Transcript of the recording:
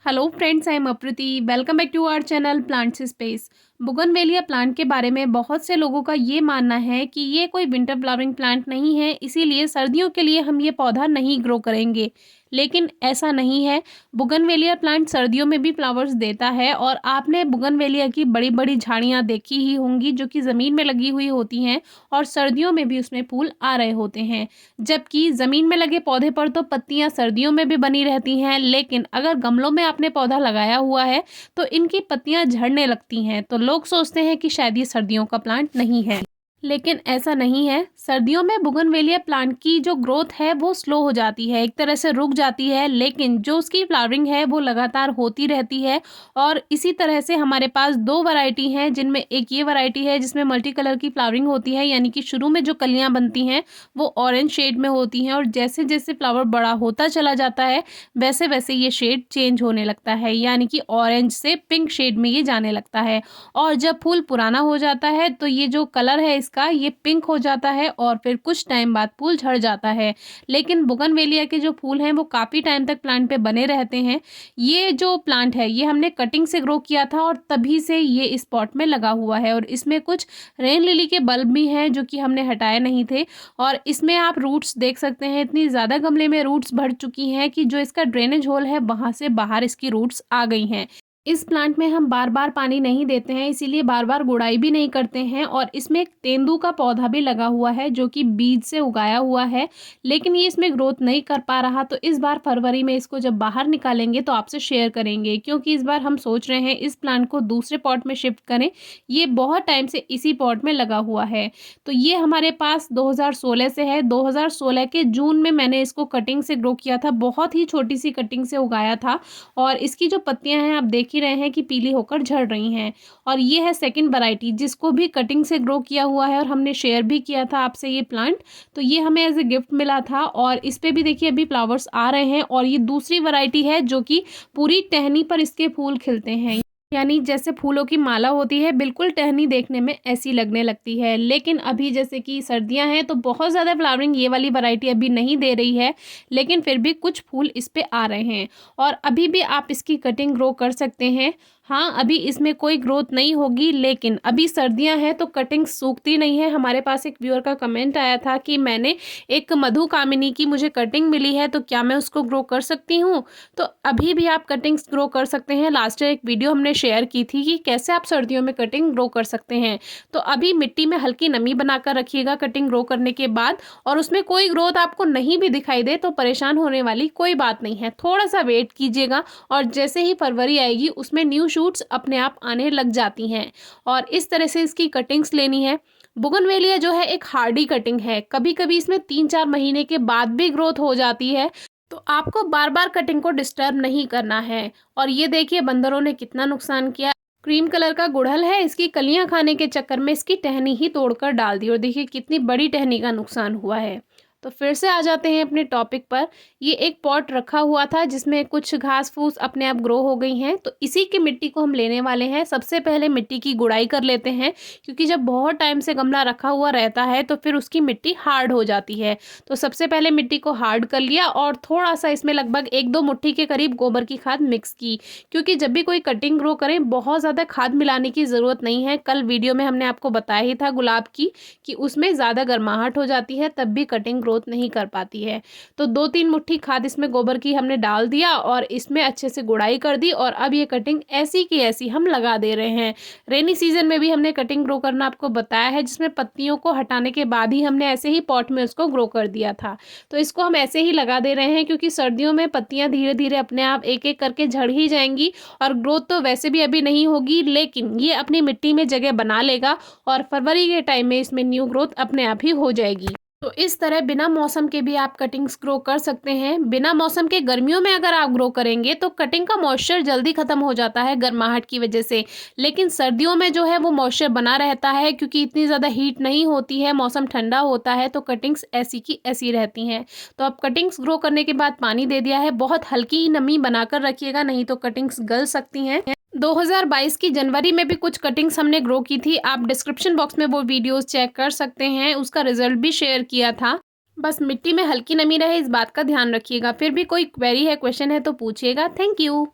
Hello friends, I am Aprati. Welcome back to our channel plants space. Bougainvillea plant के बारे में बहुत से लोगों का ये मानना है कि ये कोई विंटर फ्लावरिंग प्लांट नहीं है, इसीलिए सर्दियों के लिए हम ये पौधा नहीं ग्रो करेंगे। लेकिन ऐसा नहीं है। बुगनवेलिया प्लांट सर्दियों में भी फ्लावर्स देता है और आपने बुगनवेलिया की बड़ी बड़ी झाड़ियाँ देखी ही होंगी जो कि ज़मीन में लगी हुई होती हैं और सर्दियों में भी उसमें फूल आ रहे होते हैं। जबकि ज़मीन में लगे पौधे पर तो पत्तियाँ सर्दियों में भी बनी रहती हैं, लेकिन अगर गमलों में आपने पौधा लगाया हुआ है तो इनकी पत्तियाँ झड़ने लगती हैं। तो लोग सोचते हैं कि शायद ये सर्दियों का प्लांट नहीं है, लेकिन ऐसा नहीं है। सर्दियों में बुगनवेलिया प्लांट की जो ग्रोथ है वो स्लो हो जाती है, एक तरह से रुक जाती है, लेकिन जो उसकी फ्लावरिंग है वो लगातार होती रहती है। और इसी तरह से हमारे पास दो वैरायटी हैं, जिनमें एक ये वैरायटी है जिसमें मल्टी कलर की फ्लावरिंग होती है, यानी कि शुरू में जो कलियां बनती हैं वो ऑरेंज शेड में होती हैं और जैसे जैसे फ्लावर बड़ा होता चला जाता है वैसे वैसे ये शेड चेंज होने लगता है, यानी कि ऑरेंज से पिंक शेड में ये जाने लगता है। और जब फूल पुराना हो जाता है तो ये जो कलर है इसका ये पिंक हो जाता है और फिर कुछ टाइम बाद फूल झड़ जाता है। लेकिन बुगनवेलिया के जो फूल हैं वो काफ़ी टाइम तक प्लांट पे बने रहते हैं। ये जो प्लांट है ये हमने कटिंग से ग्रो किया था और तभी से ये इस पॉट में लगा हुआ है। और इसमें कुछ रेन लिली के बल्ब भी हैं जो कि हमने हटाए नहीं थे। और इसमें आप रूट्स देख सकते हैं, इतनी ज़्यादा गमले में रूट्स भर चुकी हैं कि जो इसका ड्रेनेज होल है वहाँ से बाहर इसकी रूट्स आ गई हैं। इस प्लांट में हम बार बार पानी नहीं देते हैं, इसीलिए बार बार गुड़ाई भी नहीं करते हैं। और इसमें एक तेंदू का पौधा भी लगा हुआ है जो कि बीज से उगाया हुआ है, लेकिन ये इसमें ग्रोथ नहीं कर पा रहा। तो इस बार फरवरी में इसको जब बाहर निकालेंगे तो आपसे शेयर करेंगे, क्योंकि इस बार हम सोच रहे हैं इस प्लांट को दूसरे पॉट में शिफ्ट करें। ये बहुत टाइम से इसी पॉट में लगा हुआ है। तो ये हमारे पास 2016 से है। 2016 के जून में मैंने इसको कटिंग से ग्रो किया था, बहुत ही छोटी सी कटिंग से उगाया था। और इसकी जो पत्तियां हैं आप देख ही रहे हैं कि पीली होकर झड़ रही हैं। और ये है सेकंड वैरायटी जिसको भी कटिंग से ग्रो किया हुआ है और हमने शेयर भी किया था आपसे ये प्लांट। तो ये हमें एज ए गिफ्ट मिला था और इस पे भी देखिए अभी फ्लावर्स आ रहे हैं। और ये दूसरी वैरायटी है जो कि पूरी टहनी पर इसके फूल खिलते हैं, यानी जैसे फूलों की माला होती है, बिल्कुल टहनी देखने में ऐसी लगने लगती है। लेकिन अभी जैसे कि सर्दियां हैं तो बहुत ज़्यादा फ्लावरिंग ये वाली वैरायटी अभी नहीं दे रही है, लेकिन फिर भी कुछ फूल इस पे आ रहे हैं और अभी भी आप इसकी कटिंग ग्रो कर सकते हैं। हाँ, अभी इसमें कोई ग्रोथ नहीं होगी, लेकिन अभी सर्दियां हैं तो कटिंग सूखती नहीं है। हमारे पास एक व्यूअर का कमेंट आया था कि मैंने एक मधु कामिनी की मुझे कटिंग मिली है तो क्या मैं उसको ग्रो कर सकती हूँ। तो अभी भी आप कटिंग्स ग्रो कर सकते हैं। लास्ट ईयर एक वीडियो हमने शेयर की थी कि कैसे आप सर्दियों में कटिंग ग्रो कर सकते हैं। तो अभी मिट्टी में हल्की नमी बनाकर रखिएगा कटिंग ग्रो करने के बाद, और उसमें कोई ग्रोथ आपको नहीं भी दिखाई दे तो परेशान होने वाली कोई बात नहीं है, थोड़ा सा वेट कीजिएगा और जैसे ही फरवरी आएगी उसमें न्यू शूट्स अपने आप आने लग जाती हैं। और इस तरह से इसकी कटिंग्स लेनी है। बुगनवेलिया जो है एक हार्डी कटिंग है, कभी कभी इसमें 3-4 महीने के बाद भी ग्रोथ हो जाती है, तो आपको बार बार कटिंग को डिस्टर्ब नहीं करना है। और ये देखिए बंदरों ने कितना नुकसान किया। क्रीम कलर का गुड़हल है, इसकी कलियां खाने के चक्कर में इसकी टहनी ही तोड़कर डाल दी और देखिए कितनी बड़ी टहनी का नुकसान हुआ है। तो फिर से आ जाते हैं अपने टॉपिक पर। ये एक पॉट रखा हुआ था जिसमें कुछ घास फूस अपने आप ग्रो हो गई हैं, तो इसी की मिट्टी को हम लेने वाले हैं। सबसे पहले मिट्टी की गुड़ाई कर लेते हैं, क्योंकि जब बहुत टाइम से गमला रखा हुआ रहता है तो फिर उसकी मिट्टी हार्ड हो जाती है। तो सबसे पहले मिट्टी को हार्ड कर लिया और थोड़ा सा इसमें लगभग 1-2 मुट्ठी के करीब गोबर की खाद मिक्स की, क्योंकि जब भी कोई कटिंग ग्रो करें बहुत ज़्यादा खाद मिलाने की ज़रूरत नहीं है। कल वीडियो में हमने आपको बताया ही था गुलाब की कि उसमें ज़्यादा गर्माहट हो जाती है, तब भी कटिंग ग्रोथ नहीं कर पाती है। तो 2-3 मुट्ठी खाद इसमें गोबर की हमने डाल दिया और इसमें अच्छे से गुड़ाई कर दी और अब ये कटिंग ऐसी की ऐसी हम लगा दे रहे हैं। रेनी सीजन में भी हमने कटिंग ग्रो करना आपको बताया है, जिसमें पत्तियों को हटाने के बाद ही हमने ऐसे ही पॉट में उसको ग्रो कर दिया था। तो इसको हम ऐसे ही लगा दे रहे हैं, क्योंकि सर्दियों में पत्तियां धीरे धीरे अपने आप एक एक करके झड़ ही जाएंगी और ग्रोथ तो वैसे भी अभी नहीं होगी, लेकिन ये अपनी मिट्टी में जगह बना लेगा और फरवरी के टाइम में इसमें न्यू ग्रोथ अपने आप ही हो जाएगी। तो इस तरह बिना मौसम के भी आप कटिंग्स ग्रो कर सकते हैं। बिना मौसम के गर्मियों में अगर आप ग्रो करेंगे तो कटिंग का मॉइस्चर जल्दी खत्म हो जाता है गर्माहट की वजह से, लेकिन सर्दियों में जो है वो मॉइस्चर बना रहता है, क्योंकि इतनी ज़्यादा हीट नहीं होती है, मौसम ठंडा होता है, तो कटिंग्स ऐसी की ऐसी रहती हैं। तो अब कटिंग्स ग्रो करने के बाद पानी दे दिया है, बहुत हल्की नमी बनाकर रखिएगा, नहीं तो कटिंग्स गल सकती हैं। 2022 की जनवरी में भी कुछ कटिंग्स हमने ग्रो की थी, आप डिस्क्रिप्शन बॉक्स में वो वीडियोस चेक कर सकते हैं, उसका रिजल्ट भी शेयर किया था। बस मिट्टी में हल्की नमी रहे इस बात का ध्यान रखिएगा। फिर भी कोई क्वेरी है, क्वेश्चन है तो पूछिएगा। Thank you.